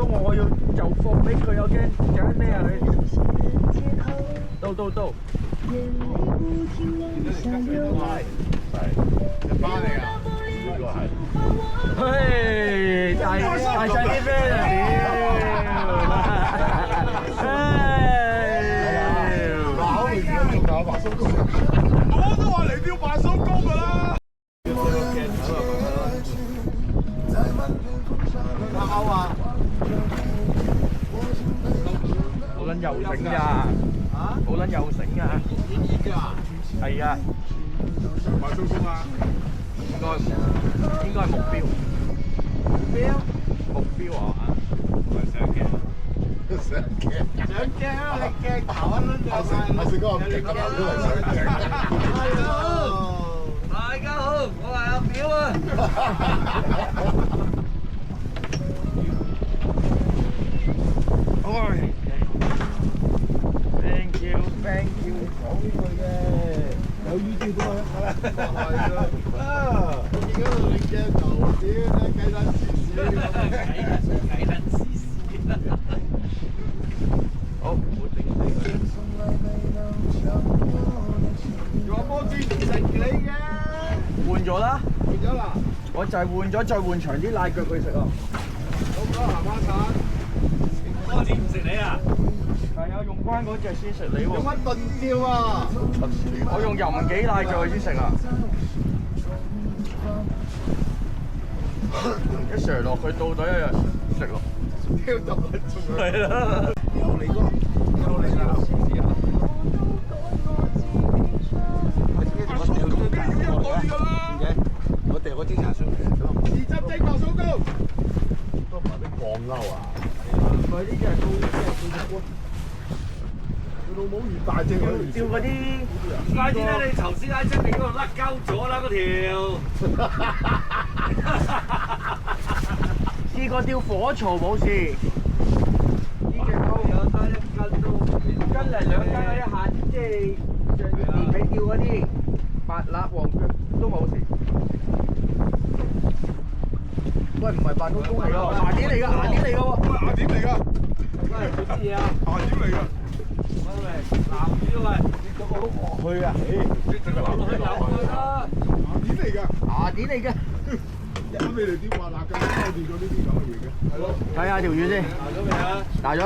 咗我要就放俾佢，我驚揀咩啊你？到。嘿，大晒啲咩啊？我都話嚟釣白手公㗎啦。好啊！好撚游繩㗎，好撚游繩㗎。係啊，白手公啊！應該係目標啊！上鏡啊！你鏡頭啊，撚咗晒。阿成哥咁勁啊，都係上鏡。大家好，我係阿表啊！Thank you。講呢句嘅，有語調都係啦。啊！我見到你鏡頭，屌你計撚黐線。好，我整死佢。仲有波子食你嘅，換咗啦，換咗啦，我就係換咗，再換長啲奶腳佢食啊！好唔好鹹蝦鏟？波子唔食你啊？係啊，用關嗰隻先食你喎。用乜燉照啊？我用任幾奶腳佢先食啊！一上落佢到底一日食咯。挑揼一中係啦。有你哥，有你啦，試試啊！我掉嗰啲茶上嚟，自汁蒸白手糕，都唔係啲鋼鈎啊！唔係呢隻係高佢老母越大隻佢越照嗰啲。快啲啦！你頭先喺出面嗰度甩鳩咗啦嗰條。試過吊火槽冇事。呢隻都有得一斤都斤嚟2斤嗰一下，即係年尾吊嗰啲白臘黃腳都冇事。喂，唔係白公公嚟㗎，牙點嚟㗎？牙點嚟㗎喎？喂，牙點嚟㗎？喂，做啲嘢啊！牙點嚟㗎？喂，南魚喂，去啊！真係男人牙點嚟㗎？牙點嚟嘅？咁你哋點話嗱咁多住咗呢啲咁嘅嘢嘅？係咯，睇下條魚先。拿咗未啊？大咗。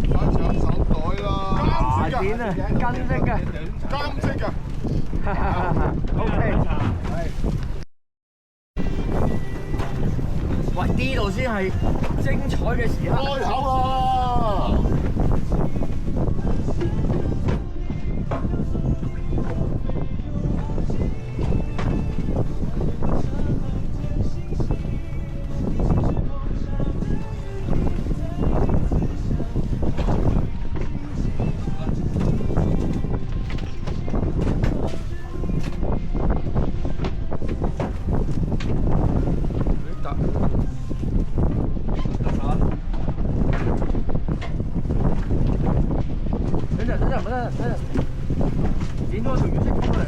攞上手袋啦。牙點啊，金色嘅。監色㗎。 OK。喂，呢度先係精彩嘅時刻。開口啦！等陣，剪多條魚先出嚟。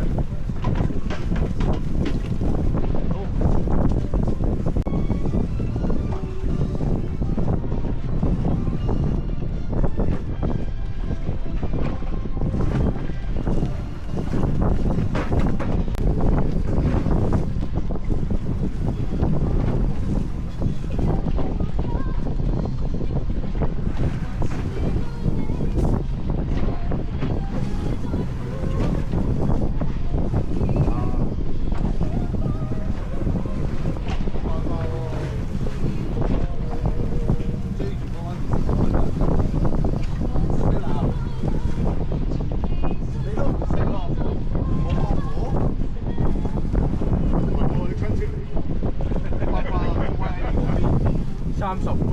30g。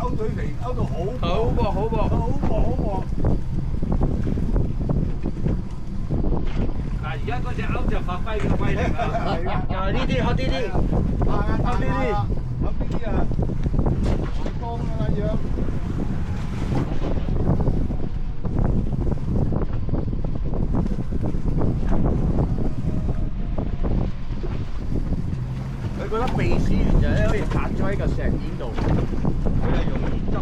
勾水嚟勾到好好噃，好噃。嗱，而家嗰隻鈎就發揮嘅威力啦。係啊，嗱呢啲，黑啲啲，黑啲啲。光啊樣。就咧可以拍咗喺個石面度，佢係容易執。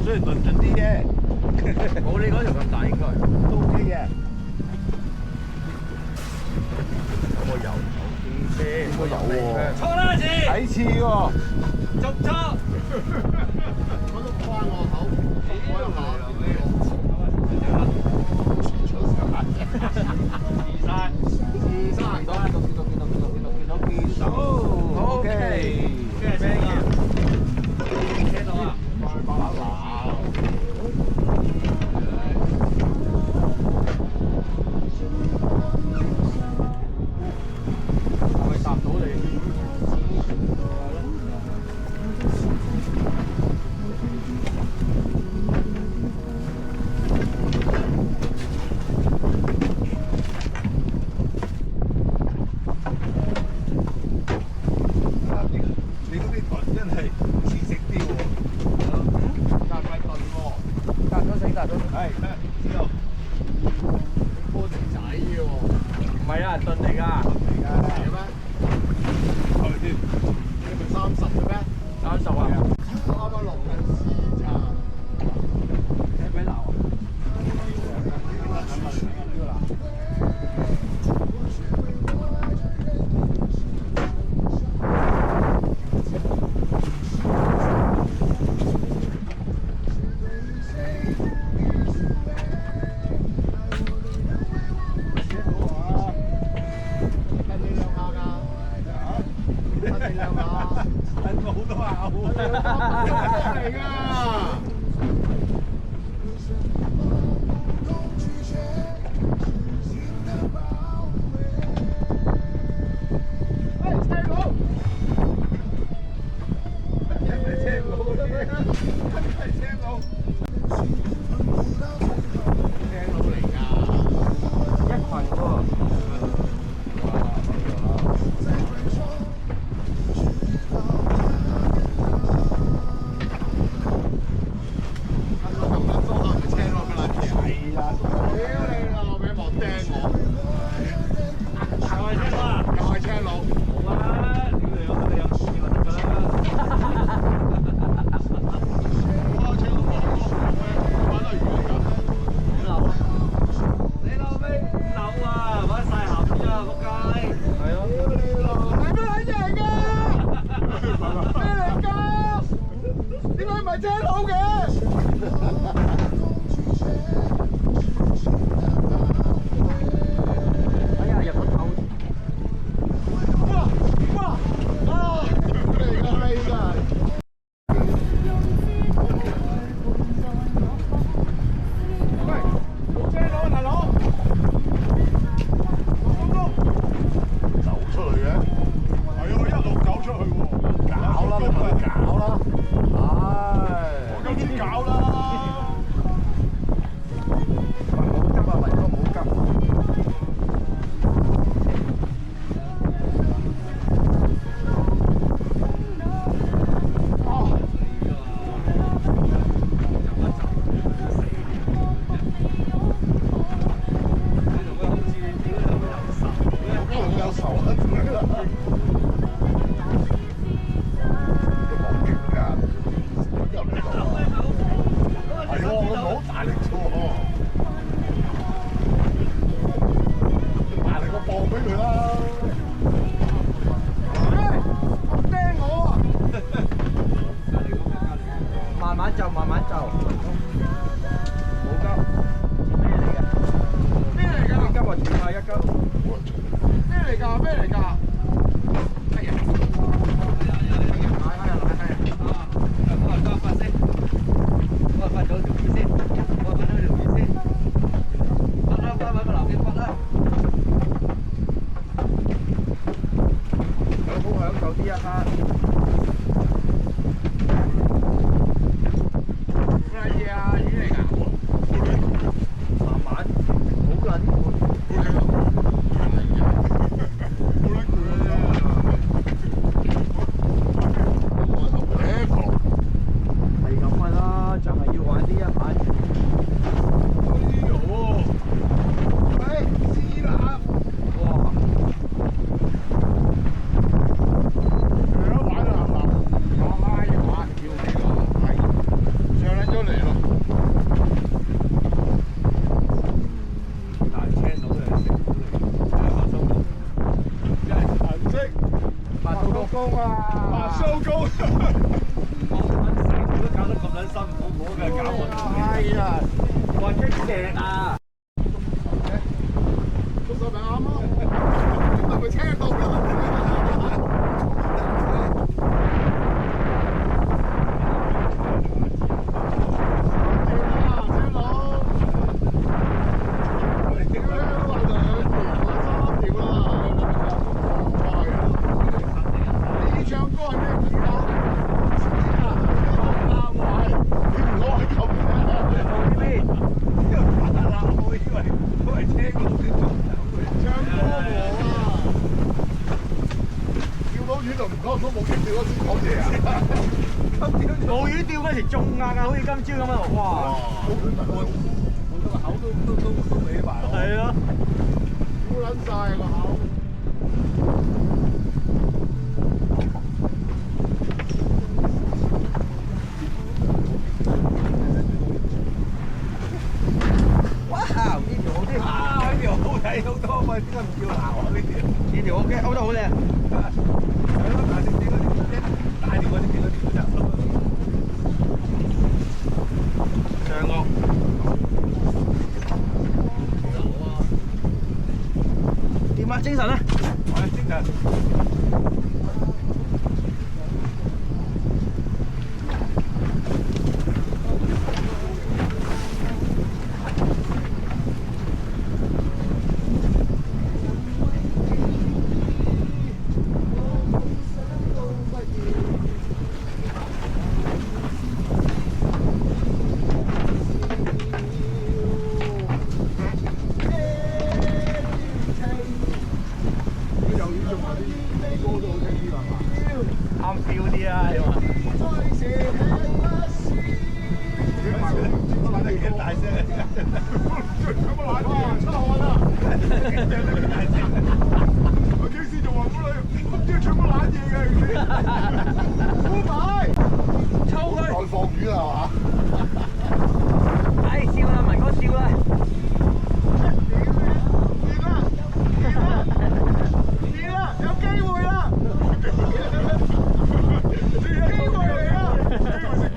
雖然論盡啲啫，冇你嗰條咁大應該。都 OK 嘅。有冇油？應該有喎。錯啦字，睇次喎，仲錯。我都關我口，我又鬧你。二三，見到。OK。咩聲啊？聽到啊？係咪答到你？你嗰啲盾真係似食啲喎，大塊盾喎，答咗死，答咗死。係之後波條仔嘅喎，唔係啊，盾嚟㗎。係咩？係咪先？你咪30嘅咩30啊？我啱啱落緊試咋。使唔使鬧啊？係好多咬喎。嚟㗎！喂，車佬！姐佬嘅。哎呀，入個頭。哇！啊！嚟㗎係㗎。喂，冇車佬大佬。走出嚟嘅。係啊，佢一路走出去喎。搞啦，你咪搞啦。唉，我今次搞啦。冇急啊，雲哥冇急。慢慢就，慢慢就，冇急。咩嚟㗎？一急啊，斷啊，一急。咩嚟㗎？咩嚟㗎？哎呀！冇魚釣嗰時仲硬啊，好似今朝咁啊！哇！我個口都歪埋。係啊，烏撚晒個口。哇！呢條好啲啊！呢條好睇好多，喂，點解唔叫鬧啊？呢條呢條 OK，勾得好靚。係咯，大條啲嗰條，大條嗰啲幾多條就。上岸。點啊？精神啊！精神。啱 feel 啲啊！你話？幾大聲啊！有冇奶啊？出汗啦！我幾時仲話我唔知搶乜奶嘢嘅？烏買，抽佢！再放魚啦係嘛？唉，笑啦，文哥笑啦！掂啦，有機會啦！機會嚟啦！機會食飯。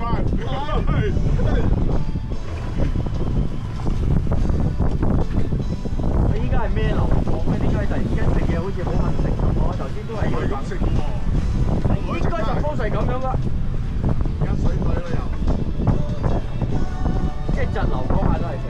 係咁樣噶，而家水退啦又。即係窒流嗰下都係食。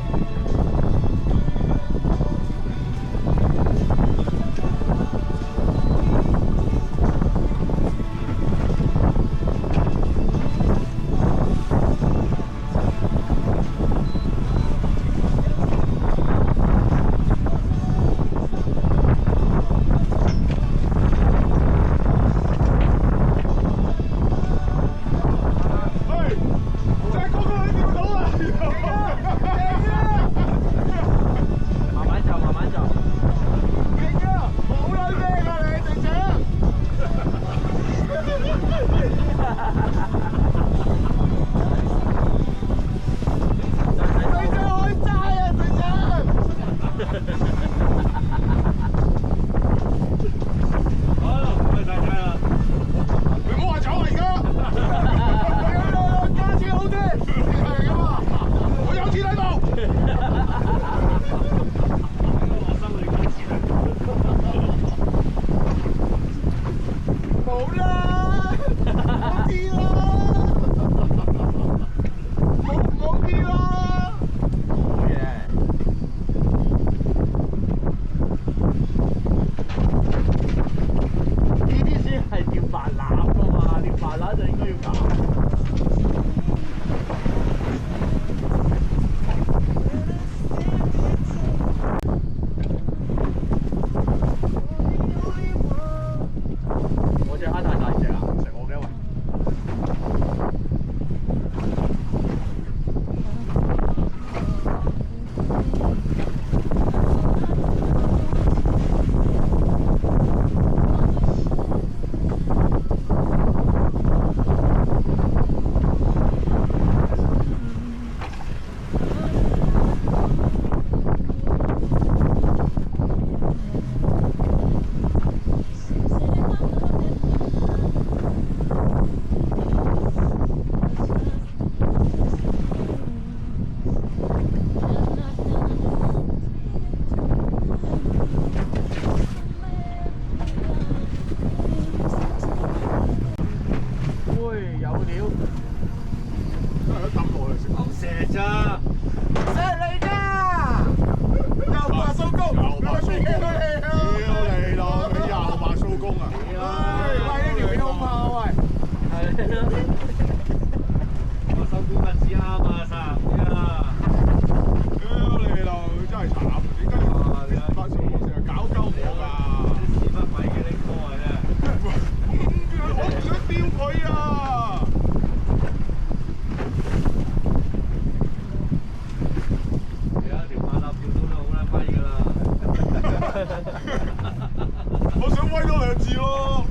我想威多兩次咯。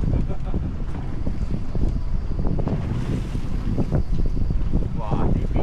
哇！呢邊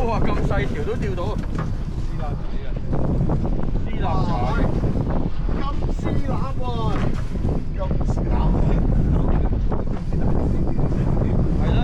哇！咁細條都釣到，絲腩仔，金絲腩喎，金絲腩，係啦。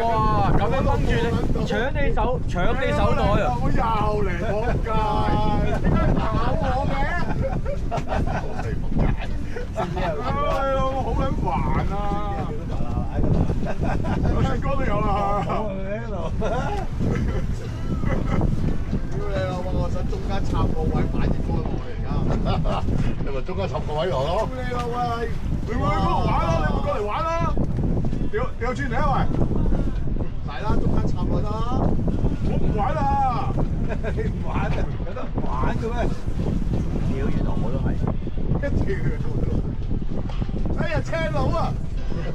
哇！咁樣掹住你，搶你手袋啊！我又嚟撲街，點解咬我嘅？哎呀，我好撚煩啊！我唱歌都有啦。屌你老母！我想中間插個位擺支歌落去而家。你咪中間插個位落咯。屌你老味！你咪去嗰度玩啦！你咪過嚟玩啦！掉轉嚟啊喂！嚟啦，中間插落得啦。我唔玩啦！你唔玩啊？有得玩嘅咩？屌，原來我都係。一條哎呀，車佬啊！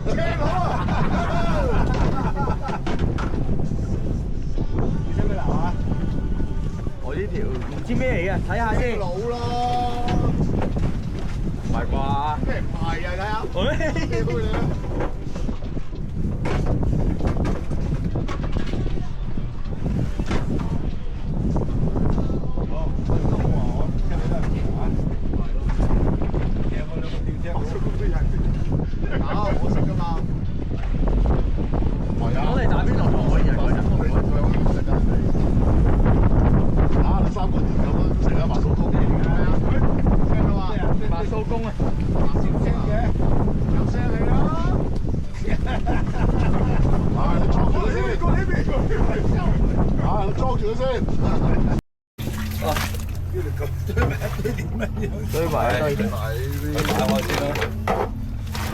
車佬啊！你識唔識流啊？我呢條唔知咩嚟嘅，睇下先。佬咯，唔係啩？咩唔係啊？睇下。咩杯嚟啊？我識㗎嘛。我哋打邊爐同可以人嗰陣。你三個電咁樣成日白手工嘅。聽到嘛？白手工啊！白少聲嘅，有聲你啦。你裝住佢先。過呢邊，你裝住佢先。堆埋一堆。打我先啦。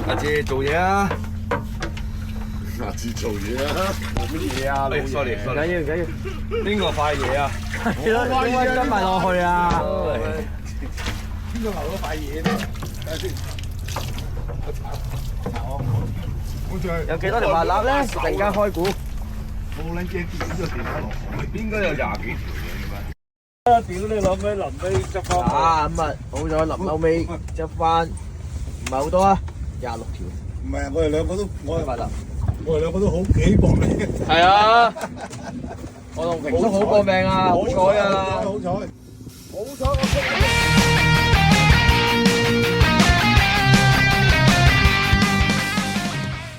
阿姐做嘢啊！下次做嘢啊！做乜嘢啊？哎，sorry，唔唔緊要，唔緊要。邊個塊嘢啊？係咯，塊嘢跟埋落去啊！邊個留咗塊嘢咧？睇下先。有幾多條麻辣咧？突然間開估。好撚驚跌咗條電話落海。應該有廿幾條嘢啊！屌你老味，臨尾執翻。啊咁啊，好咗臨後尾執翻，唔係好多啊，26條。唔係，我哋兩個都麻辣。我哋兩個都好幾搏命。係啊，我同平叔好過命啊，好彩啊！好彩。好彩我識。